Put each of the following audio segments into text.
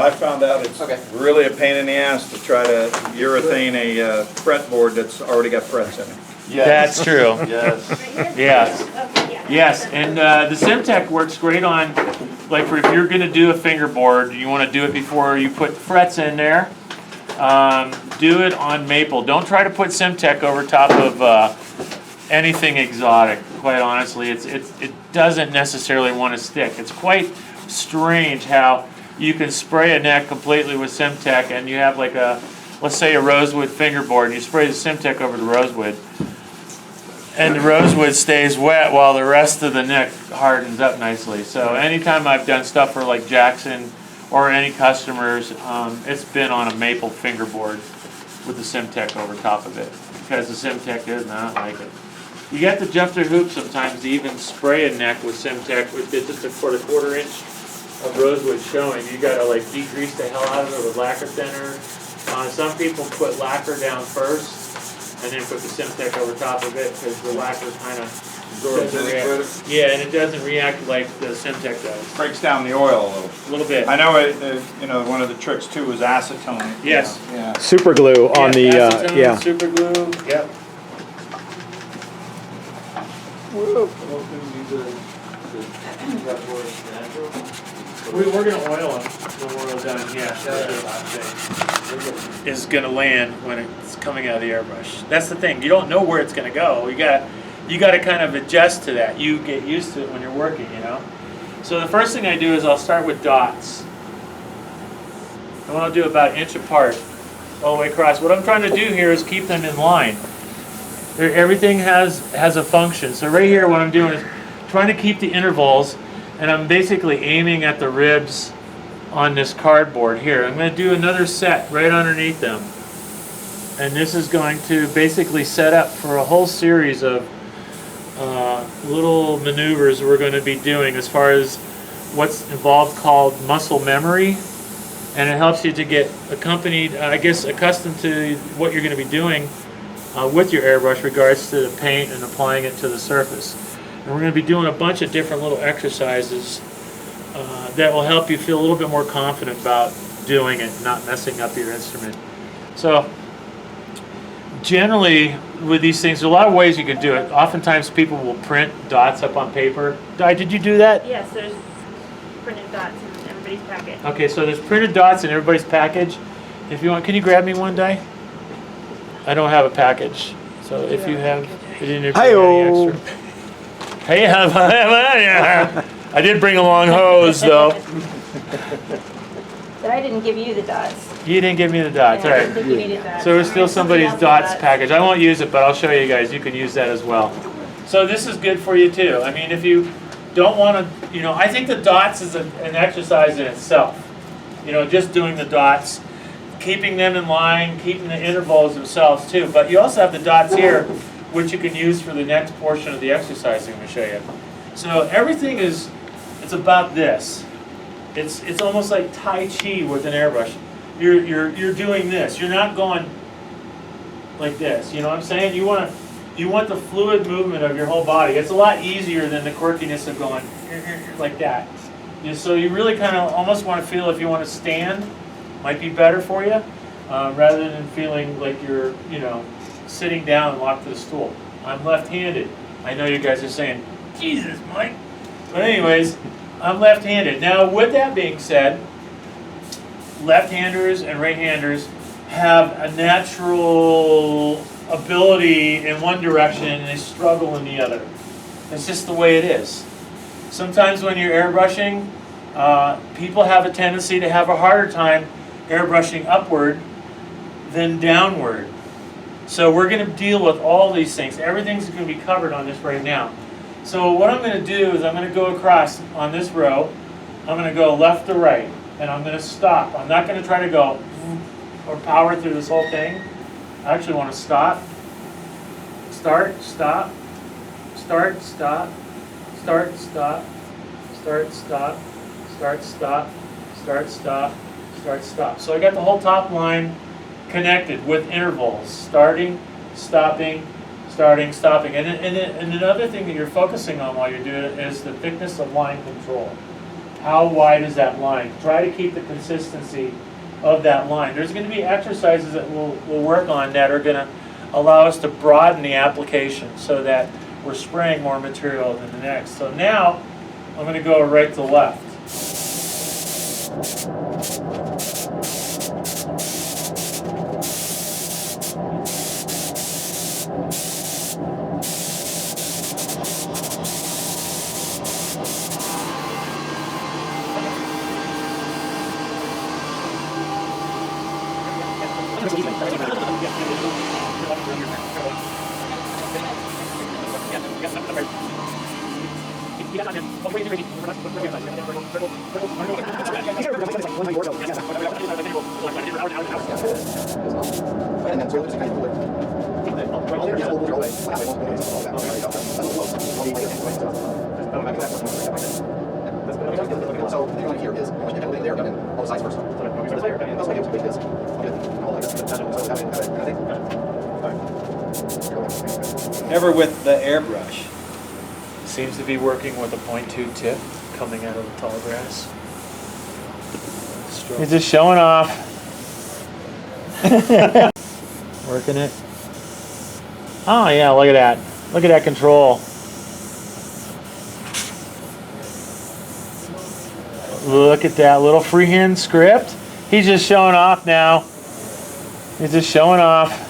I found out it's really a pain in the ass to try to urethane a fretboard that's already got frets in it. Yes. That's true. Yes. Yes. Yes, and the Simtech works great on, like for if you're going to do a fingerboard, you want to do it before you put frets in there. Do it on maple. Don't try to put Simtech over top of anything exotic. Quite honestly, it doesn't necessarily want to stick. It's quite strange how you can spray a neck completely with Simtech, and you have like let's say a rosewood fingerboard, and you spray the Simtech over the rosewood, and the rosewood stays wet while the rest of the neck hardens up nicely. So anytime I've done stuff for like Jackson or any customers, it's been on a maple fingerboard with the Simtech over top of it, because the Simtech does not like it. You got to jump through hoops sometimes to even spray a neck with Simtech with just a quarter inch of rosewood showing. You got to like degrease the hell out of it with lacquer thinner. Some people put lacquer down first and then put the Simtech over top of it, because the lacquer kind of doesn't react. Yeah, and it doesn't react like the Simtech does. Breaks down the oil A little bit. I know you know, one of the tricks too was acetone. Yes. You know, yeah. Super glue on the acetone, yeah. super glue. Yep. We're gonna oil them when we're all done. Yeah. Is gonna land when it's coming out of the airbrush. That's the thing. You don't know where it's gonna go. You got to kind of adjust to that. You get used to it when you're working, you know. So the first thing I do is I'll start with dots. I want to do about an inch apart all the way across. What I'm trying to do here is keep them in line. Everything has a function. So right here what I'm doing is trying to keep the intervals, and I'm basically aiming at the ribs on this cardboard here. I'm going to do another set right underneath them. And this is going to basically set up for a whole series of little maneuvers we're going to be doing as far as what's involved called muscle memory, and it helps you to get accustomed to what you're going to be doing with your airbrush regards to the paint and applying it to the surface. And we're going to be doing a bunch of different little exercises that will help you feel a little bit more confident about doing it, not messing up your instrument. So generally with these things, there's a lot of ways you can do it. Oftentimes people will print dots up on paper. Di, did you do that? Yes, there's printed dots in everybody's packet. Okay, so there's printed dots in everybody's package. If you want, can you grab me one, Di? I don't have a package. So if you have, you didn't bring any extra. Hey, I did bring a long hose though. But I didn't give you the dots. You didn't give me the dots, all I right. didn't think you needed dots. So there's still somebody's Somebody dots else's package. I won't use it, but I'll show you guys. You can use that as well. So this is good for you too. I mean, if you don't want to, you know, I think the dots is an exercise in itself. You know, just doing the dots, keeping them in line, keeping the intervals themselves too. But you also have the dots here, which you can use for the next portion of the exercise I'm going to show you. So everything is, it's about this. It's almost like Tai Chi with an airbrush. You're doing this. You're not going like this. You know what I'm saying? You want the fluid movement of your whole body. It's a lot easier than the quirkiness of going like that. So you really kind of almost want to feel, if you want to stand, might be better for you, rather than feeling like you're, you know, sitting down and locked to the stool. I'm left-handed. I know you guys are saying, Jesus, Mike. But anyways, I'm left-handed. Now, with that being said, left-handers and right-handers have a natural ability in one direction and they struggle in the other. It's just the way it is. Sometimes when you're airbrushing, people have a tendency to have a harder time airbrushing upward than downward. So we're going to deal with all these things. Everything's going to be covered on this right now. So what I'm going to do is I'm going to go across on this row. I'm going to go left to right, and I'm going to stop. I'm not going to try to go or power through this whole thing. I actually want to stop, start, stop, start, stop, start, stop, start, stop, start, stop, start, stop, start, stop. So I got the whole top line connected with intervals, starting, stopping, starting, stopping. And another thing that you're focusing on while you're doing it is the thickness of line control. how wide is that line? Try to keep the consistency of that line. There's going to be exercises that we'll work on that are going to allow us to broaden the application so that we're spraying more material than the next. So now I'm going to go right to left. So what you're going to hear is everything there done on the sides first. Never with the airbrush. Seems to be working with a 0.2 tip coming out of the tall grass. He's just showing off. Working it. Oh yeah, look at that. Look at that control. Look at that little freehand script. He's just showing off now. He's just showing off.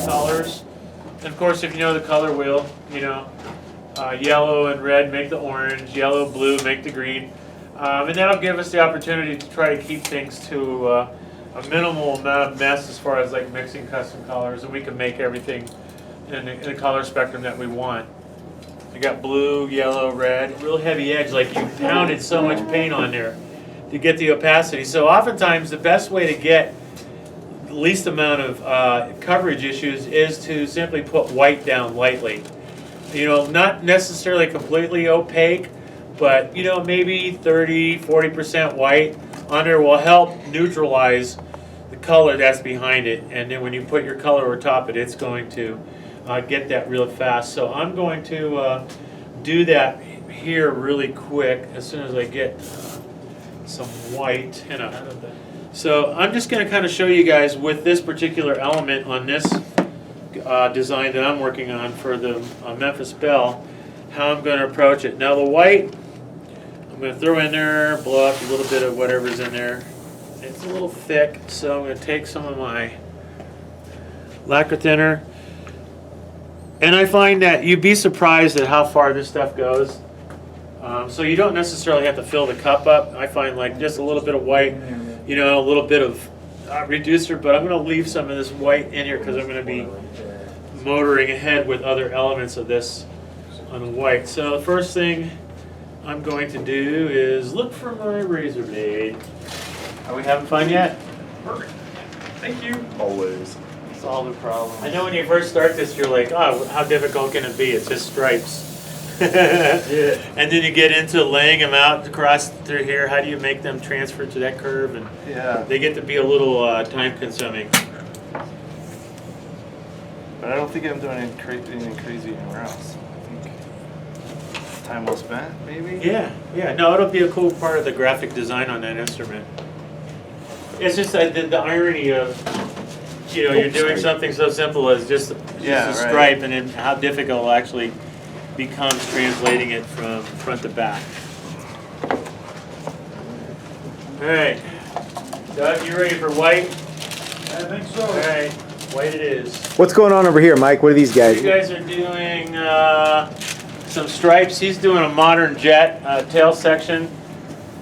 Colors. And of course, if you know the color wheel, you know, yellow and red make the orange, yellow, blue make the green. And that'll give us the opportunity to try to keep things to a minimal amount of mess as far as like mixing custom colors, and we can make everything in the color spectrum that we want. You got blue, yellow, red, real heavy edge, like you pounded so much paint on there to get the opacity. So oftentimes the best way to get the least amount of coverage issues is to simply put white down lightly. You know, not necessarily completely opaque, but you know, maybe 30–40% white on there will help neutralize the color that's behind it. And then when you put your color over top of it, it's going to get that real fast. So I'm going to do that here really quick as soon as I get some white. So I'm just going to kind of show you guys with this particular element on this design that I'm working on for the Memphis Belle, how I'm going to approach it. Now the white, I'm going to throw in there, blow up a little bit of whatever's in there. It's a little thick, so I'm going to take some of my lacquer thinner. And I find that you'd be surprised at how far this stuff goes. So you don't necessarily have to fill the cup up. I find like just a little bit of white, you know, a little bit of reducer, but I'm going to leave some of this white in here because I'm going to be motoring ahead with other elements of this on white. So the first thing I'm going to do is look for my razor blade. Are we having fun yet? Perfect. Thank you. Always. Solve the problem. I know when you first start this, you're like, oh, how difficult can it be? It's just stripes. Yeah. And then you get into laying them out across through here. How do you make them transfer to that curve? And Yeah. they get to be a little time consuming. But I don't think I'm doing anything crazy anywhere else. I think time well spent, maybe? Yeah, yeah. No, it'll be a cool part of the graphic design on that instrument. It's just the irony of, you know, you're doing something so simple as just a stripe, and then how difficult it actually becomes translating it from front to back. All right, Doug, you ready for white? I think so. All right, white it is. What's going on over here, Mike? What are these guys? You guys are doing some stripes. He's doing a modern jet tail section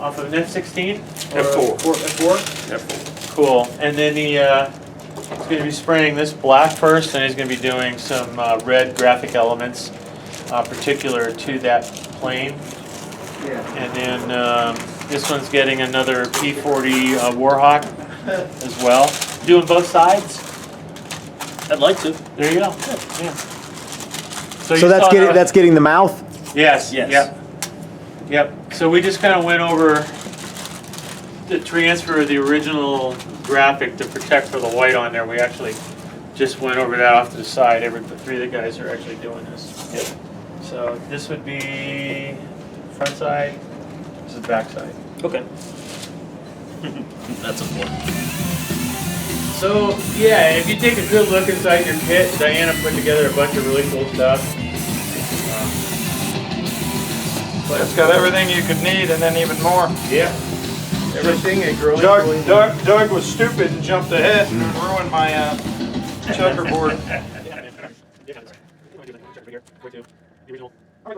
off of an F16? F4. F4? F4. Cool. And then he's going to be spraying this black first, and he's going to be doing some red graphic elements particular to that plane. Yeah. And then this one's getting another P40 Warhawk as well. Doing both sides? I'd like to. There you go. Good. Yeah. So you that's saw getting that- that's getting the mouth. Yes. Yes. Yep. Yep. So we just kind of went over the transfer of the original graphic to protect for the white on there. We actually just went over that off to the side. The three of the guys are actually doing this. Yep. So this would be front side. This is back side. Okay. That's important. So yeah, if you take a good look inside your kit, Diana put together a bunch of really cool stuff. But it's got everything you could need and then even more. Yeah. Everything a girl Doug was stupid and jumped ahead and ruined my checkerboard. I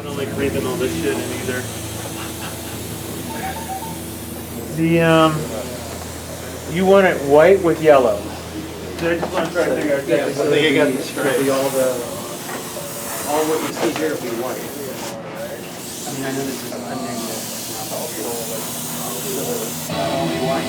don't like breathing all this shit in either. You want it white with yellow. So I just want to try to figure out exactly. I think you got this straight. All what you see here will be white. I mean, I know this is a negative. Only white.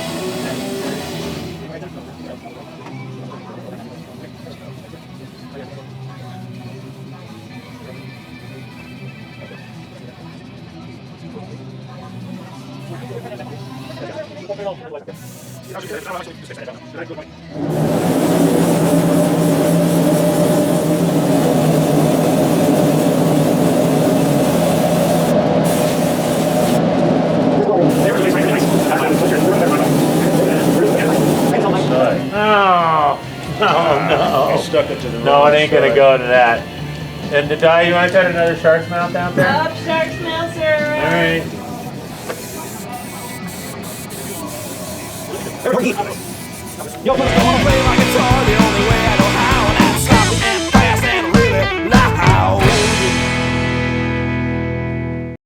Oh, Stuck it to the no, it ain't gonna go to that. And the Di, you want to cut another shark's mouth down there? Up, shark's mouth, sir. All right. Yo, but I wanna play my guitar the only way I